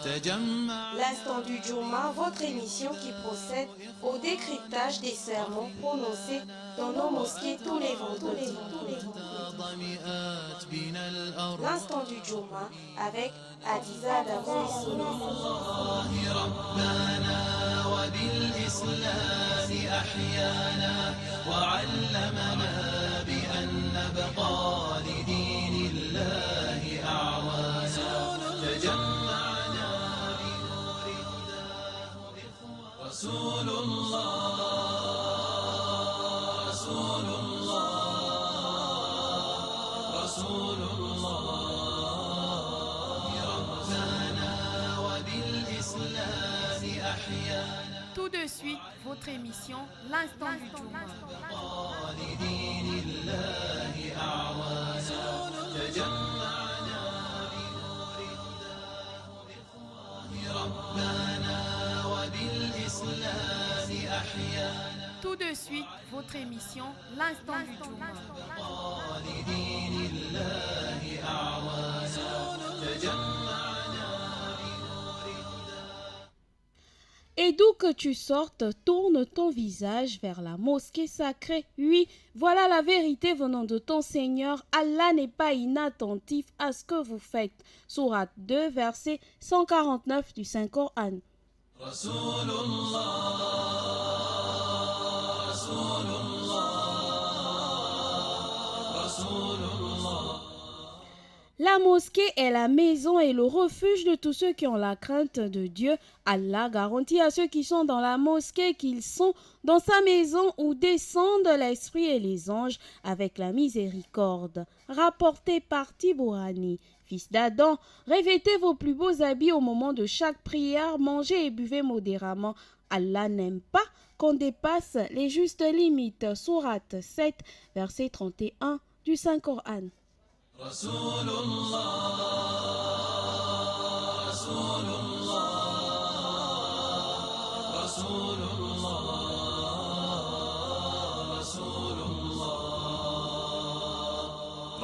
L'instant du Juma, votre émission qui procède au décryptage des sermons prononcés dans nos mosquées tous les vendredis. L'instant du Juma avec Adiza Davou رسول الله رسول الله رسول الله ربنا وبالإسلام أحيانا. Tout de suite, votre émission, l'instant du Juma. لدين الله أعوانا تجمعنا بنور هداه إخوان ربنا وبالإسلام أحيانا. Tout de suite, votre émission, l'instant du Juma. لدين الله أعوانا تجمعنا بنور هداه. Et d'où que tu sortes, tourne ton visage vers la mosquée sacrée. Oui, voilà la vérité venant de ton Seigneur. Allah n'est pas inattentif à ce que vous faites. Sourate 2, verset 149 du Saint-Coran. رسول الله رسول الله رسول الله. La mosquée est la maison et le refuge de tous ceux qui ont la crainte de Dieu. Allah garantit à ceux qui sont dans la mosquée qu'ils sont dans sa maison où descendent l'esprit et les anges avec la miséricorde. Rapporté par Tibourani. Fils d'Adam, revêtez vos plus beaux habits au moment de chaque prière, mangez et buvez modérément. Allah n'aime pas qu'on dépasse les justes limites. Sourate 7, verset 31 du Saint-Coran. رسول الله رسول الله رسول الله رسول الله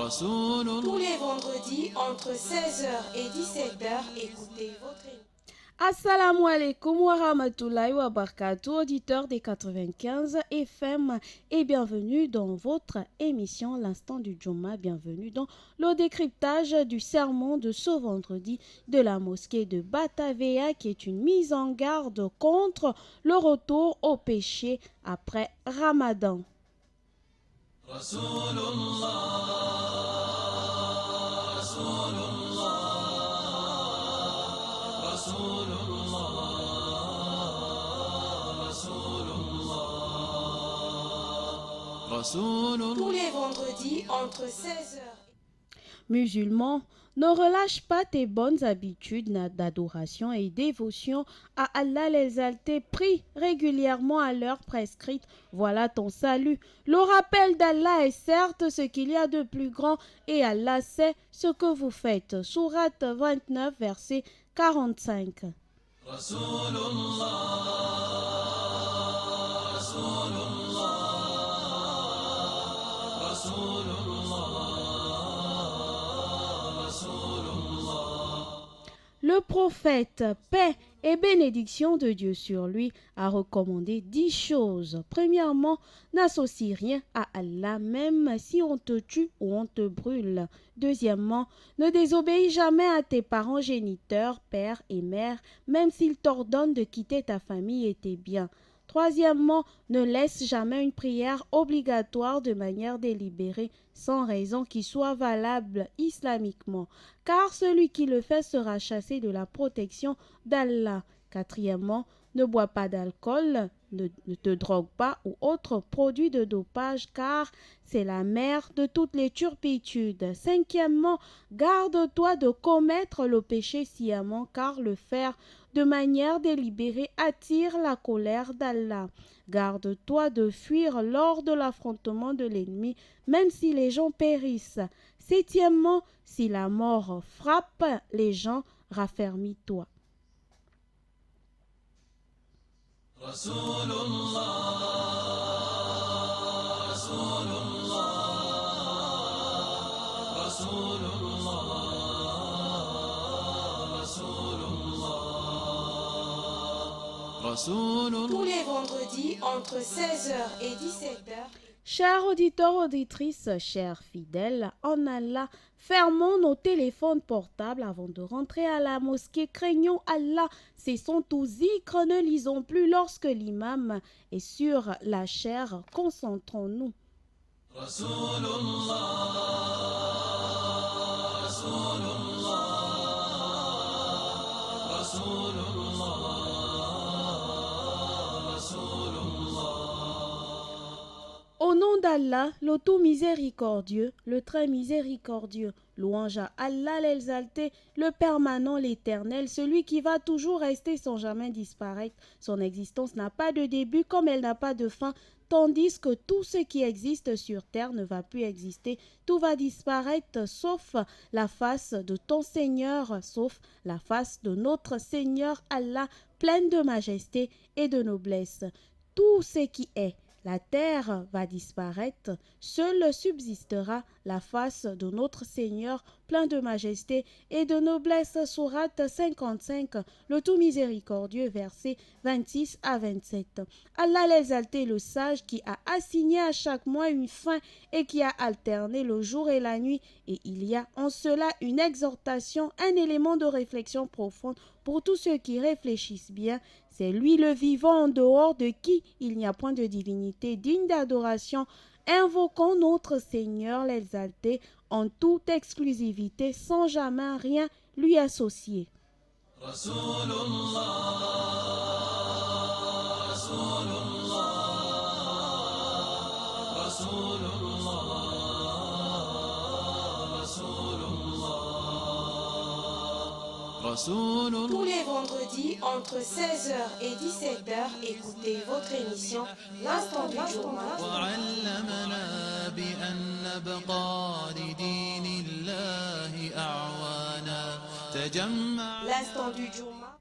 رسول الله. tous les vendredis entre 16h et 17h. Écoutez votre émission. Assalamu alaikum wa rahmatullahi wa barakatuh, auditeurs des 95 FM et bienvenue dans votre émission L'Instant du Juma. Bienvenue dans le décryptage du sermon de ce vendredi de la mosquée de Batavia qui est une mise en garde contre le retour au péché après Ramadan. رسول الله رسول الله رسول الله رسول الله رسول الله. Tous les vendredis entre 16h. Musulmans, ne relâche pas tes bonnes habitudes d'adoration et dévotion à Allah l'exalté. Prie régulièrement à l'heure prescrite. Voilà ton salut. Le rappel d'Allah est certes ce qu'il y a de plus grand et Allah sait ce que vous faites. Sourate 29, verset 45. رسول الله رسول الله رسول الله رسول الله. Le prophète, paix et bénédiction de Dieu sur lui, a recommandé 10 choses. Premièrement, n'associe rien à Allah, même si on te tue ou on te brûle. Deuxièmement, ne désobéis jamais à tes parents géniteurs, père et mère, même s'ils t'ordonnent de quitter ta famille et tes biens. Troisièmement, ne laisse jamais une prière obligatoire de manière délibérée, sans raison qui soit valable islamiquement, car celui qui le fait sera chassé de la protection d'Allah. Quatrièmement, ne bois pas d'alcool, ne te drogue pas ou autre produit de dopage, car c'est la mère de toutes les turpitudes. Cinquièmement, garde-toi de commettre le péché sciemment, car le faire de manière délibérée attire la colère d'Allah. Garde-toi de fuir lors de l'affrontement de l'ennemi, même si les gens périssent. Septièmement, si la mort frappe les gens, raffermis-toi. رسول الله رسول الله رسول الله رسول الله Tous les vendredis entre 16h et 17h. Chers auditeurs, auditrices, chers fidèles, en Allah, fermons nos téléphones portables avant de rentrer à la mosquée. Craignons Allah, cessons tout zikr, ne lisons plus lorsque l'imam est sur la chaire. Concentrons-nous. Au nom d'Allah, le tout miséricordieux, le très miséricordieux, louange à Allah l'exalté, le permanent, l'éternel, celui qui va toujours rester sans jamais disparaître. Son existence n'a pas de début comme elle n'a pas de fin, tandis que tout ce qui existe sur terre ne va plus exister. Tout va disparaître sauf la face de ton Seigneur, sauf la face de notre Seigneur Allah, pleine de majesté et de noblesse. Tout ce qui est. La terre va disparaître, seule subsistera la face de notre Seigneur plein de majesté et de noblesse. Sourate 55, le tout miséricordieux, versets 26 à 27. Allah l'exalté, le sage, qui a assigné à chaque mois une fin et qui a alterné le jour et la nuit. Et il y a en cela une exhortation, un élément de réflexion profonde pour tous ceux qui réfléchissent bien. C'est lui le vivant en dehors de qui il n'y a point de divinité digne d'adoration. Invoquons notre Seigneur l'exalté en toute exclusivité sans jamais rien lui associer. Tous les vendredis entre 16h et 17h, écoutez votre émission L'Instant du Journal. L'Instant du Journal.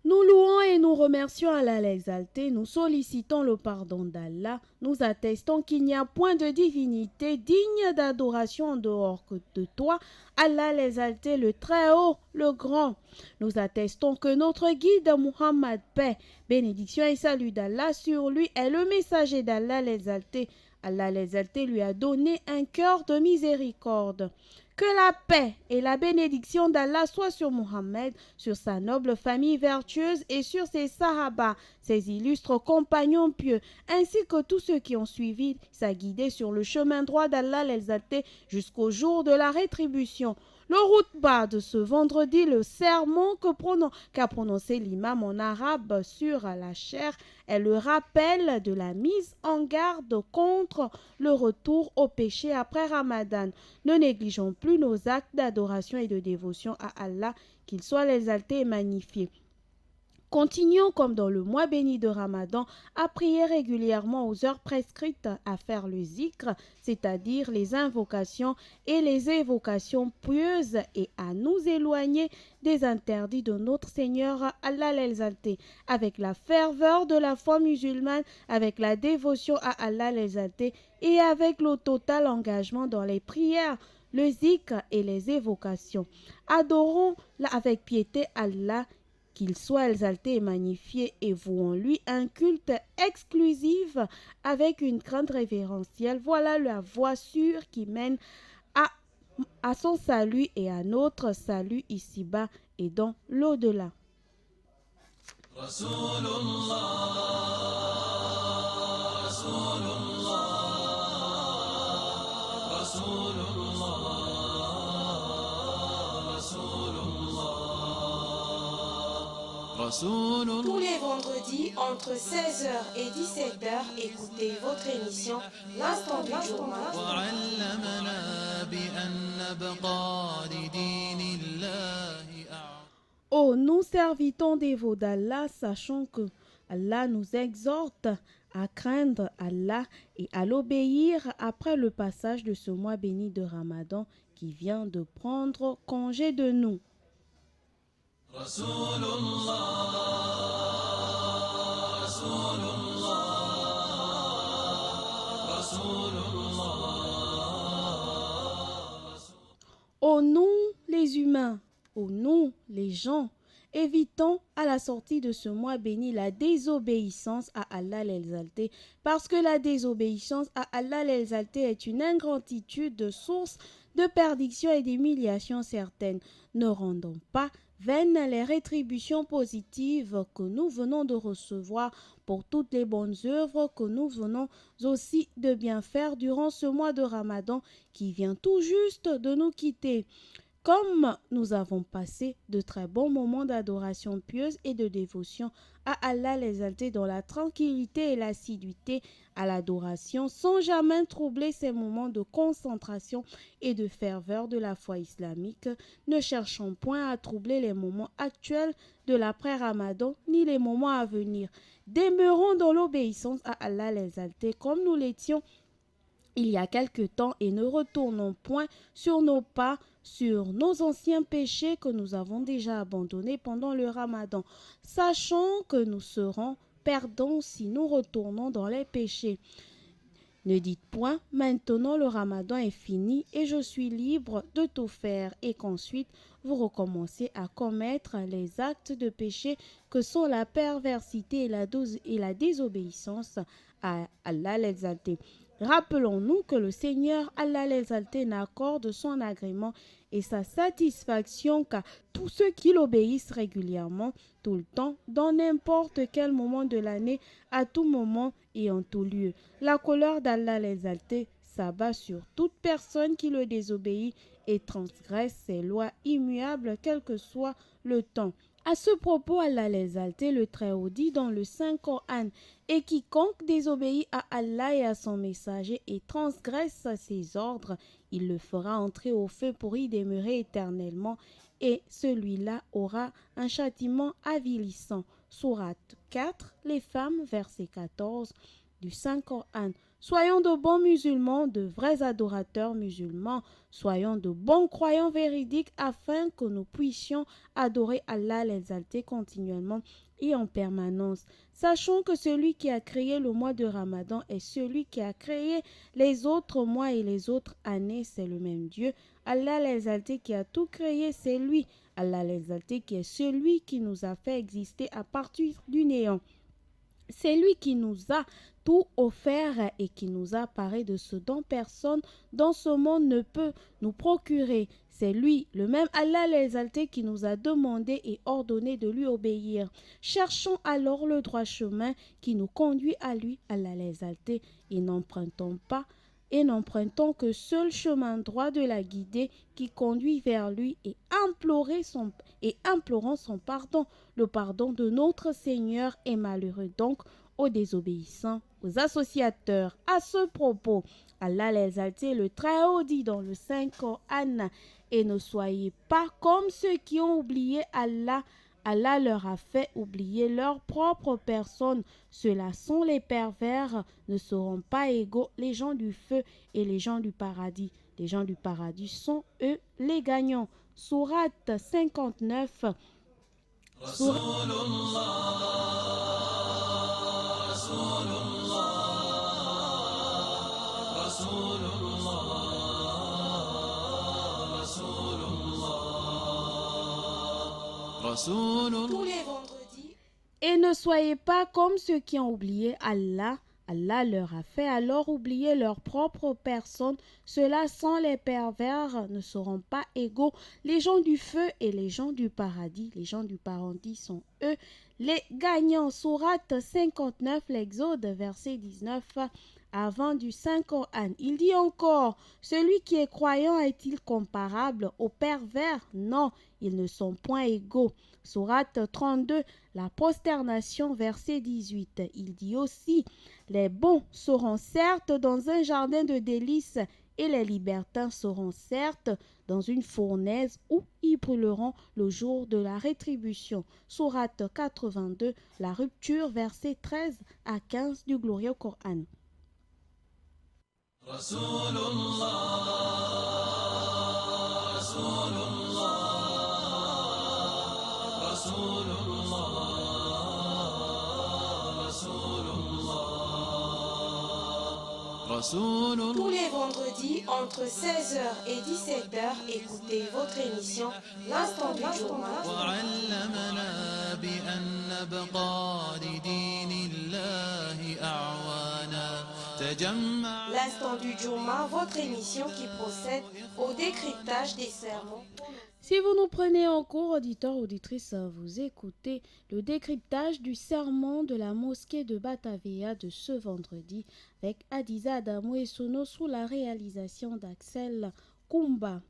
Nous louons et nous remercions Allah l'exalté, nous sollicitons le pardon d'Allah, nous attestons qu'il n'y a point de divinité digne d'adoration en dehors que de toi, Allah l'exalté, le très haut, le grand. Nous attestons que notre guide Muhammad, paix, bénédiction et salut d'Allah sur lui, est le messager d'Allah l'exalté. Allah l'exalté lui a donné un cœur de miséricorde. Que la paix et la bénédiction d'Allah soient sur Mohammed, sur sa noble famille vertueuse et sur ses sahaba, ses illustres compagnons pieux, ainsi que tous ceux qui ont suivi sa guidée sur le chemin droit d'Allah l'exalté jusqu'au jour de la rétribution. Le routba de ce vendredi, le sermon qu'a prononcé l'imam en arabe sur la chair, est le rappel de la mise en garde contre le retour au péché après Ramadan. Ne négligeons plus nos actes d'adoration et de dévotion à Allah, qu'il soit l'exalté et magnifié. Continuons comme dans le mois béni de Ramadan à prier régulièrement aux heures prescrites, à faire le zikr, c'est-à-dire les invocations et les évocations pieuses et à nous éloigner des interdits de notre Seigneur Allah l'exalté, avec la ferveur de la foi musulmane, avec la dévotion à Allah l'exalté et avec le total engagement dans les prières, le zikr et les évocations. Adorons avec piété Allah, qu'il soit exalté et magnifié, et vouons-lui un culte exclusif avec une crainte révérentielle. Voilà la voie sûre qui mène à son salut et à notre salut ici-bas et dans l'au-delà. Tous les vendredis entre 16h et 17h, écoutez votre émission L'Instant du Journal. Oh, nous servitons dévots d'Allah, sachons que Allah nous exhorte à craindre Allah et à l'obéir après le passage de ce mois béni de Ramadan qui vient de prendre congé de nous. Ô nous les humains, ô nous les gens, Évitons à la sortie de ce mois béni la désobéissance à Allah l'exalté, parce que la désobéissance à Allah l'exalté est une ingratitude de source de perdition et d'humiliation certaine. Ne rendons pas vaines les rétributions positives que nous venons de recevoir pour toutes les bonnes œuvres que nous venons aussi de bien faire durant ce mois de Ramadan qui vient tout juste de nous quitter. Comme nous avons passé de très bons moments d'adoration pieuse et de dévotion à Allah l'exalté dans la tranquillité et l'assiduité à l'adoration, sans jamais troubler ces moments de concentration et de ferveur de la foi islamique, ne cherchons point à troubler les moments actuels de l'après-Ramadan ni les moments à venir. Demeurons dans l'obéissance à Allah l'exalté comme nous l'étions il y a quelque temps et ne retournons point sur nos pas, sur nos anciens péchés que nous avons déjà abandonnés pendant le Ramadan, sachant que nous serons perdants si nous retournons dans les péchés. Ne dites point, maintenant le Ramadan est fini et je suis libre de tout faire et qu'ensuite vous recommencez à commettre les actes de péché que sont la perversité et la désobéissance à Allah l'exalté. Rappelons-nous que le Seigneur Allah l'exalté n'accorde son agrément et sa satisfaction qu'à tous ceux qui l'obéissent régulièrement, tout le temps, dans n'importe quel moment de l'année, à tout moment et en tout lieu. La colère d'Allah l'exalté s'abat sur toute personne qui le désobéit et transgresse ses lois immuables quel que soit le temps. À ce propos, Allah l'exalté, le Très-Haut dit dans le Saint-Coran, « Et quiconque désobéit à Allah et à son messager et transgresse ses ordres, il le fera entrer au feu pour y demeurer éternellement, et celui-là aura un châtiment avilissant. » Sourate 4, les femmes, verset 14 du Saint-Coran. Soyons de bons musulmans, de vrais adorateurs musulmans. Soyons de bons croyants véridiques afin que nous puissions adorer Allah l'exalté continuellement et en permanence. Sachons que celui qui a créé le mois de Ramadan est celui qui a créé les autres mois et les autres années. C'est le même Dieu. Allah l'exalté qui a tout créé, c'est lui. Allah l'exalté qui est celui qui nous a fait exister à partir du néant. C'est lui qui nous a tout offert et qui nous a paré de ce dont personne dans ce monde ne peut nous procurer. C'est lui, le même Allah l'exalté, qui nous a demandé et ordonné de lui obéir. Cherchons alors le droit chemin qui nous conduit à lui, Allah l'exalté, et n'empruntons que seul chemin droit de la guidée qui conduit vers lui et implorons son pardon. Le pardon de notre Seigneur est malheureux donc aux désobéissants, aux associateurs. À ce propos, Allah l'exalté, le Très-Haut dit dans le Saint-Coran, « Et ne soyez pas comme ceux qui ont oublié Allah. Allah leur a fait oublier leur propre personne. Ceux-là sont les pervers, ne seront pas égaux les gens du feu et les gens du paradis. Les gens du paradis sont eux les gagnants. » Sourate 59. Tous les vendredis. Et ne soyez pas comme ceux qui ont oublié Allah. Allah leur a fait alors oublier leur propre personne. Ceux-là sont les pervers, ne seront pas égaux les gens du feu et les gens du paradis. Les gens du paradis sont eux les gagnants. Sourate 59, l'Exode, verset 19. Avant du Saint-Coran, il dit encore, celui qui est croyant est-il comparable aux pervers? Non, ils ne sont point égaux. Sourate 32, la prosternation, verset 18. Il dit aussi, les bons seront certes dans un jardin de délices et les libertins seront certes dans une fournaise où ils brûleront le jour de la rétribution. Sourate 82, la rupture, verset 13 à 15 du glorieux Coran. رسول الله رسول الله رسول الله رسول الله رسول الله. Tous les vendredis entre 16h et 17h, écoutez votre émission L'Instant du Journal. وعلمنا بأن نبقى لدين الله أعوانا تجمع. L'instant du Juma, votre émission qui procède au décryptage des sermons. Si vous nous prenez en cours, auditeurs, auditrices, vous écoutez le décryptage du sermon de la mosquée de Batavia de ce vendredi avec Adiza Adamou et Sono sous la réalisation d'Axel Kumba.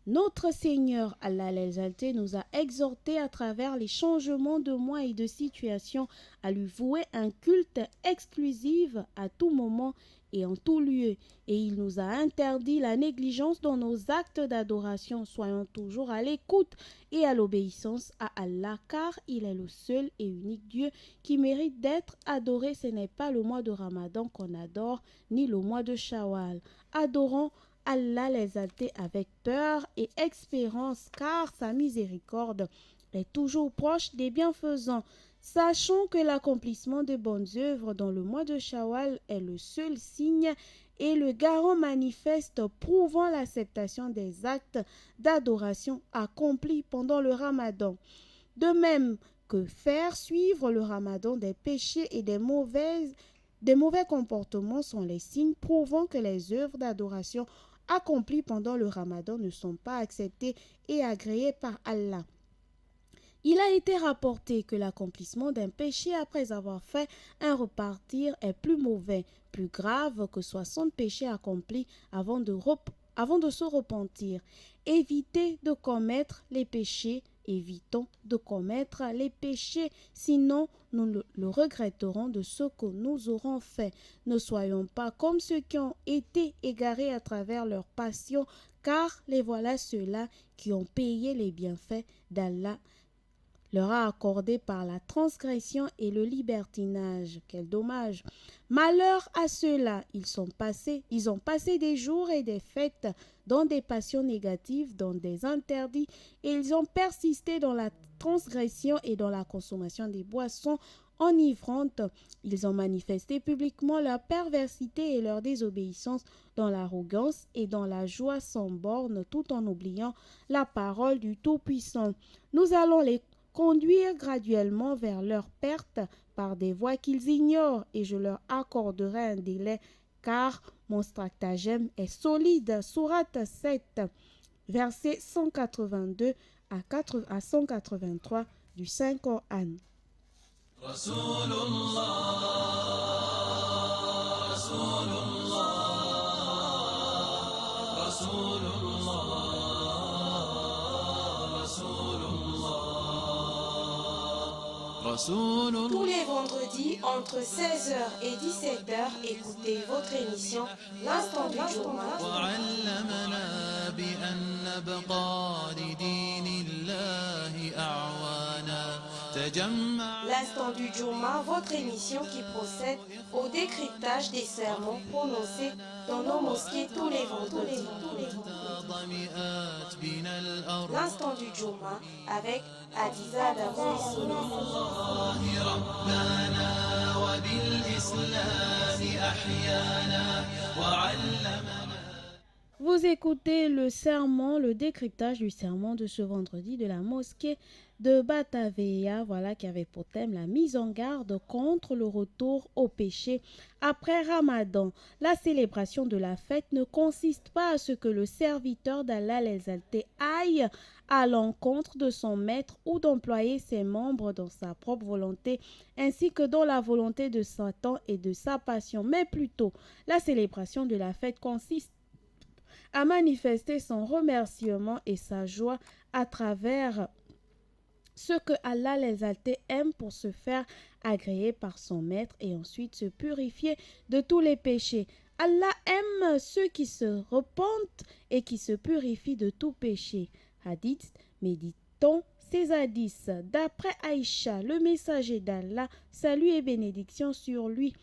Notre Seigneur Allah l'exalté nous a exhortés à travers les changements de mois et de situation à lui vouer un culte exclusif à tout moment et en tout lieu, et il nous a interdit la négligence dans nos actes d'adoration. Soyons toujours à l'écoute et à l'obéissance à Allah, car il est le seul et unique Dieu qui mérite d'être adoré. Ce n'est pas le mois de Ramadan qu'on adore, ni le mois de Shawwal. Adorons Allah l'exalté avec peur et espérance, car sa miséricorde est toujours proche des bienfaisants. Sachons que l'accomplissement de bonnes œuvres dans le mois de Shawwal est le seul signe et le garant manifeste prouvant l'acceptation des actes d'adoration accomplis pendant le Ramadan. De même que faire suivre le Ramadan des péchés et des mauvais comportements sont les signes prouvant que les œuvres d'adoration accomplies pendant le Ramadan ne sont pas acceptées et agréées par Allah. Il a été rapporté que l'accomplissement d'un péché après avoir fait un repartir est plus mauvais, plus grave que 60 péchés accomplis avant de se repentir. Évitez de commettre les péchés, évitons de commettre les péchés, sinon nous le regretterons de ce que nous aurons fait. Ne soyons pas comme ceux qui ont été égarés à travers leur passion, car les voilà ceux-là qui ont payé les bienfaits d'Allah leur a accordé par la transgression et le libertinage. Quel dommage! Malheur à ceux-là, ils ont passé des jours et des fêtes dans des passions négatives, dans des interdits, et ils ont persisté dans la transgression et dans la consommation des boissons enivrantes. Ils ont manifesté publiquement leur perversité et leur désobéissance dans l'arrogance et dans la joie sans borne, tout en oubliant la parole du Tout-Puissant. Nous allons les conduire graduellement vers leur perte par des voies qu'ils ignorent, et je leur accorderai un délai, car mon stratagème est solide. Sourate 7, versets 182 à 183 du Saint-Coran. Tous les vendredis entre 16h et 17h, écoutez votre émission L'Instant du Juma. L'Instant du Juma, votre émission qui procède au décryptage des sermons prononcés dans nos mosquées tous les vendredis. L'Instant du Juma avec Adiza Adamou et Sono. Vous écoutez le sermon, le décryptage du sermon de ce vendredi de la mosquée de Batavia, qui avait pour thème la mise en garde contre le retour au péché après Ramadan. La célébration de la fête ne consiste pas à ce que le serviteur d'Allah l'exalté aille à l'encontre de son maître ou d'employer ses membres dans sa propre volonté ainsi que dans la volonté de Satan et de sa passion, mais plutôt la célébration de la fête consiste à manifester son remerciement et sa joie à travers ce que Allah l'exalté aime pour se faire agréer par son maître et ensuite se purifier de tous les péchés. Allah aime ceux qui se repentent et qui se purifient de tout péché. Hadith, méditons ces hadiths. D'après Aïcha, le messager d'Allah, salut et bénédiction sur lui,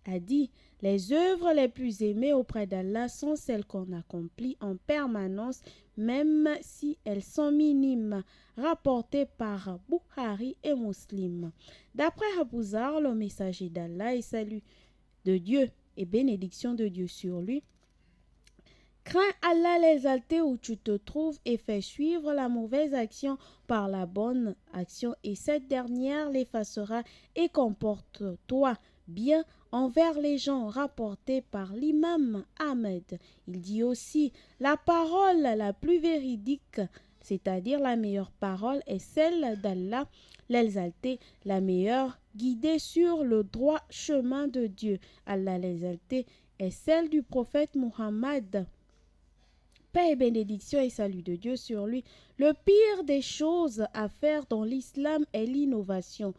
a dit: les œuvres les plus aimées auprès d'Allah sont celles qu'on accomplit en permanence, même si elles sont minimes. Rapporté par Bukhari et Muslim. D'après Abu Zar, le messager d'Allah et salut de Dieu et bénédiction de Dieu sur lui, Crains Allah l'exalté où tu te trouves et fais suivre la mauvaise action par la bonne action et cette dernière l'effacera et comporte-toi bien envers les gens rapportés par l'imam Ahmed. Il dit aussi, la parole la plus véridique, c'est-à-dire la meilleure parole, est celle d'Allah, l'exalté, la meilleure, guidée sur le droit chemin de Dieu. Allah l'exalté est celle du prophète Muhammad. Paix et bénédiction et salut de Dieu sur lui. Le pire des choses à faire dans l'islam est l'innovation.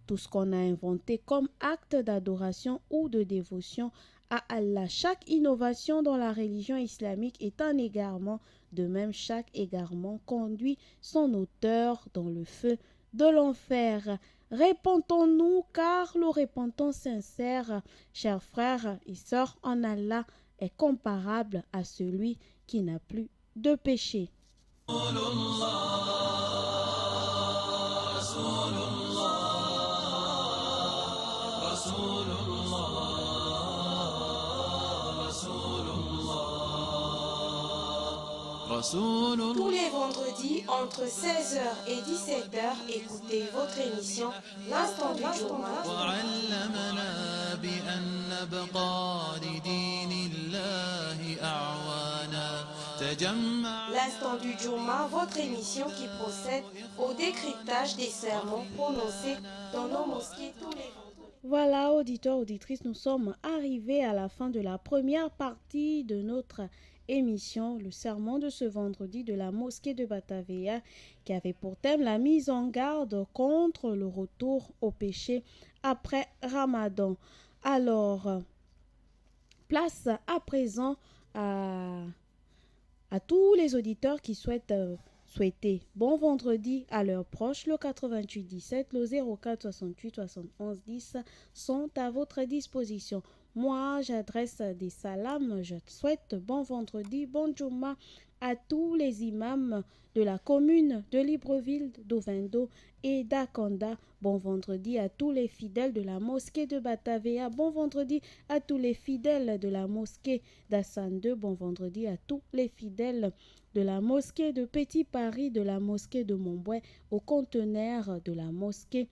Tout ce qu'on a inventé comme acte d'adoration ou de dévotion à Allah. Chaque innovation dans la religion islamique est un égarement. De même, chaque égarement conduit son auteur dans le feu de l'enfer. Répentons-nous car le repentant sincère, chers frères et sœurs en Allah, est comparable à celui qui n'a plus de péché. Tous les vendredis entre 16h et 17h, écoutez votre émission L'Instant du Journal. L'Instant du Journal, votre émission qui procède au décryptage des sermons prononcés dans nos mosquées tous les vendredis. Voilà, auditeurs, auditrices, nous sommes arrivés à la fin de la première partie de notre émission, le sermon de ce vendredi de la mosquée de Batavia, qui avait pour thème la mise en garde contre le retour au péché après Ramadan. Alors, place à présent à tous les auditeurs qui souhaitent souhaiter bon vendredi à leurs proches. Le 88 17, le 04 68 71 10 sont à votre disposition. Moi, j'adresse des salams. Je souhaite bon vendredi, bon Juma à tous les imams de la commune de Libreville, d'Ovendo et d'Akanda. Bon vendredi à tous les fidèles de la mosquée de Batavia. Bon vendredi à tous les fidèles de la mosquée d'Assane 2. Bon vendredi à tous les fidèles de la mosquée de Petit Paris, de la mosquée de Montbouet, au conteneur de la mosquée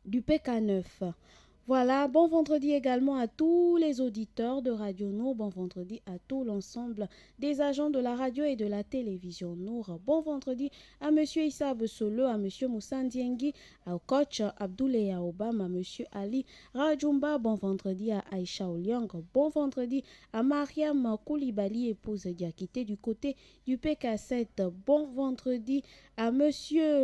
du PK9. Voilà, bon vendredi également à tous les auditeurs de Radio Nour. Bon vendredi à tout l'ensemble des agents de la radio et de la télévision Nour. Bon vendredi à M. Issa Bessolo, à M. Moussa Ndiengi, au coach Abdoulaye Obama, à M. Ali Rajumba. Bon vendredi à Aïcha Oliang. Bon vendredi à Mariam Koulibaly, épouse Diakité du côté du PK7. Bon vendredi à M.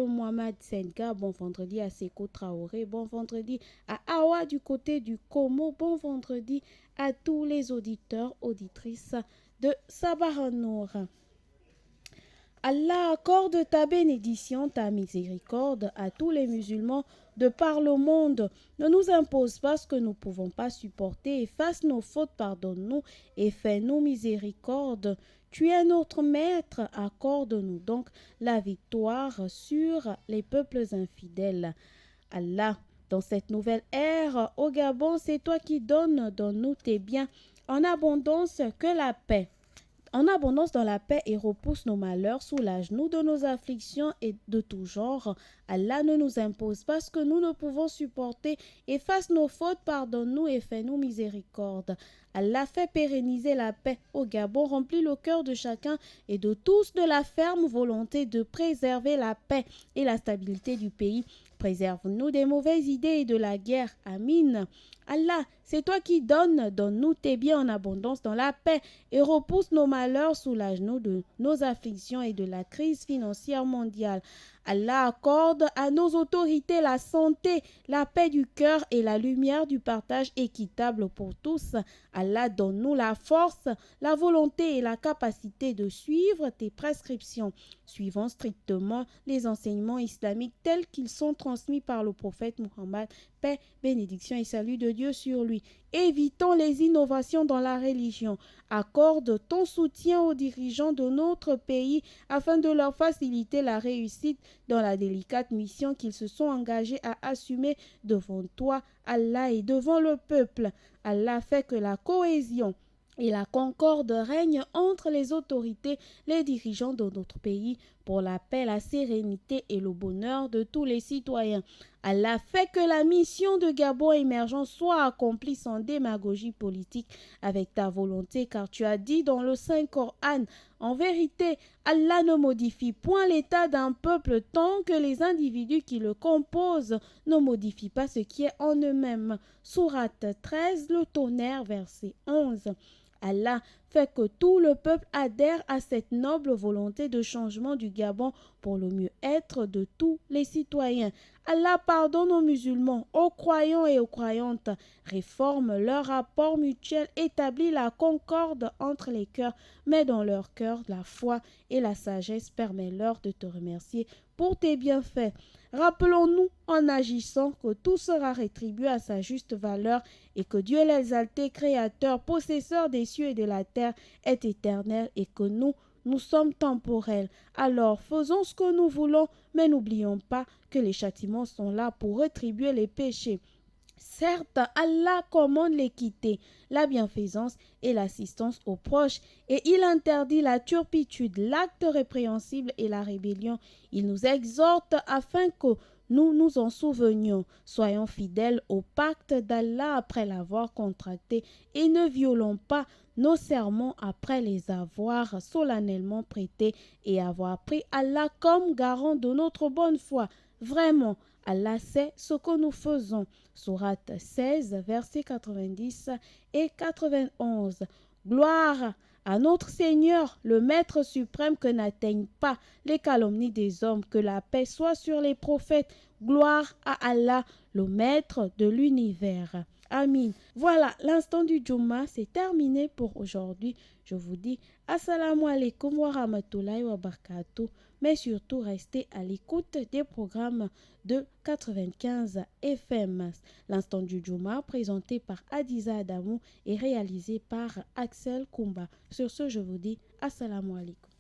Mohamed Senga. Bon vendredi à Seko Traoré. Bon vendredi à Awa du côté du Como. Bon vendredi à tous les auditeurs, auditrices de Sabah Nour. Allah accorde ta bénédiction, ta miséricorde à tous les musulmans de par le monde. Ne nous impose pas ce que nous ne pouvons pas supporter. Efface nos fautes, pardonne-nous et fais-nous miséricorde. Tu es notre maître, accorde-nous donc la victoire sur les peuples infidèles. Allah, dans cette nouvelle ère, au Gabon, c'est toi qui donnes, donne-nous tes biens en abondance que la paix. En abondance dans la paix et repousse nos malheurs, soulage-nous de nos afflictions et de tout genre. Allah ne nous impose pas ce que nous ne pouvons supporter. Efface nos fautes, pardonne-nous et fais-nous miséricorde. Allah fait pérenniser la paix au Gabon, remplit le cœur de chacun et de tous de la ferme volonté de préserver la paix et la stabilité du pays. Préserve-nous des mauvaises idées et de la guerre. Amin. Allah, c'est toi qui donnes, donne-nous tes biens en abondance dans la paix et repousse nos malheurs, soulage-nous de nos afflictions et de la crise financière mondiale. Allah accorde à nos autorités la santé, la paix du cœur et la lumière du partage équitable pour tous. Allah donne-nous la force, la volonté et la capacité de suivre tes prescriptions, suivant strictement les enseignements islamiques tels qu'ils sont transmis par le prophète Muhammad. Paix, bénédiction et salut de Dieu sur lui. Évitons les innovations dans la religion. Accorde ton soutien aux dirigeants de notre pays afin de leur faciliter la réussite dans la délicate mission qu'ils se sont engagés à assumer devant toi, Allah, et devant le peuple. Allah fait que la cohésion et la concorde règne entre les autorités, les dirigeants de notre pays pour la paix, la sérénité et le bonheur de tous les citoyens. Allah fait que la mission de Gabon émergent soit accomplie sans démagogie politique avec ta volonté, car tu as dit dans le Saint-Coran, en vérité, Allah ne modifie point l'état d'un peuple tant que les individus qui le composent ne modifient pas ce qui est en eux-mêmes. Sourate 13, le tonnerre, verset 11. Allah fait que tout le peuple adhère à cette noble volonté de changement du Gabon pour le mieux-être de tous les citoyens. Allah pardonne aux musulmans, aux croyants et aux croyantes, réforme leur rapport mutuel, établit la concorde entre les cœurs, met dans leur cœur la foi et la sagesse, permet-leur de te remercier pour tes bienfaits. Rappelons-nous en agissant que tout sera rétribué à sa juste valeur et que Dieu l'exalté, créateur, possesseur des cieux et de la terre, est éternel et que nous sommes temporels. Alors faisons ce que nous voulons, mais n'oublions pas que les châtiments sont là pour rétribuer les péchés. Certes, Allah commande l'équité, la bienfaisance et l'assistance aux proches, et il interdit la turpitude, l'acte répréhensible et la rébellion. Il nous exhorte afin que nous nous en souvenions. Soyons fidèles au pacte d'Allah après l'avoir contracté et ne violons pas nos serments après les avoir solennellement prêtés et avoir pris Allah comme garant de notre bonne foi. Vraiment, Allah sait ce que nous faisons. Sourate 16, versets 90 et 91. Gloire à notre Seigneur, le Maître suprême, que n'atteignent pas les calomnies des hommes, que la paix soit sur les prophètes. Gloire à Allah, le Maître de l'univers. Amin. Voilà, l'instant du Juma, c'est terminé pour aujourd'hui. Je vous dis Assalamu alaikum wa rahmatullahi wa barakatuh. Mais surtout, restez à l'écoute des programmes de 95 FM. L'instant du Juma, présenté par Adiza Adamou et réalisé par Axel Kumba. Sur ce, je vous dis Assalamu alaikum.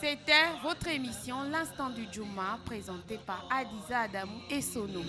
C'était votre émission L'Instant du Juma, présentée par Adiza Adamou et Sono.